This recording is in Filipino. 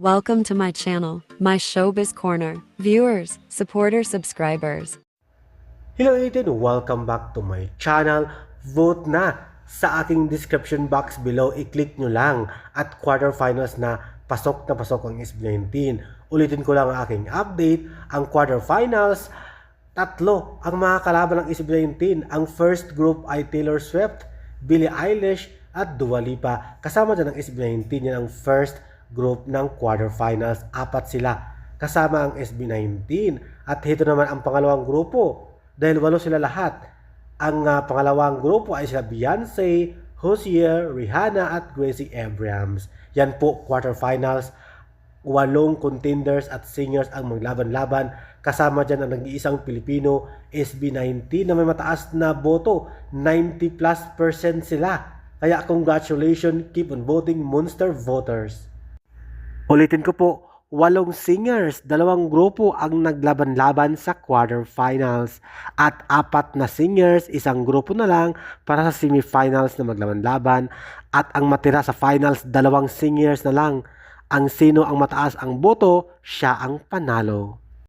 Welcome to my channel, my Showbiz Corner. Viewers, supporters, subscribers. Hello Aiden! Welcome back to my channel. Vote na sa aking description box below. I-click nyo lang at quarterfinals na pasok ang SB19. Ulitin ko lang ang aking update. Ang quarterfinals, tatlo ang mga kalaban ng SB19. Ang first group ay Taylor Swift, Billie Eilish at Dua Lipa. Kasama dyan ang SB19. Yan ang first group ng quarterfinals. Apat sila kasama ang SB19. At ito naman ang pangalawang grupo. Dahil 8 sila lahat. Ang pangalawang grupo ay sila Beyonce, Hozier, Rihanna at Gracie Abrams. Yan po, quarterfinals. 8 contenders at singers ang maglaban-laban. Kasama dyan ang nag-iisang Pilipino, SB19 na may mataas na boto. 90+% sila. Kaya congratulations, keep on voting Monster voters. Ulitin ko po, 8 singers, 2 grupo ang naglaban-laban sa quarterfinals. At 4 na singers, 1 grupo na lang para sa semifinals na maglaban-laban. At ang matira sa finals, 2 singers na lang. Ang sino ang mataas ang boto, siya ang panalo.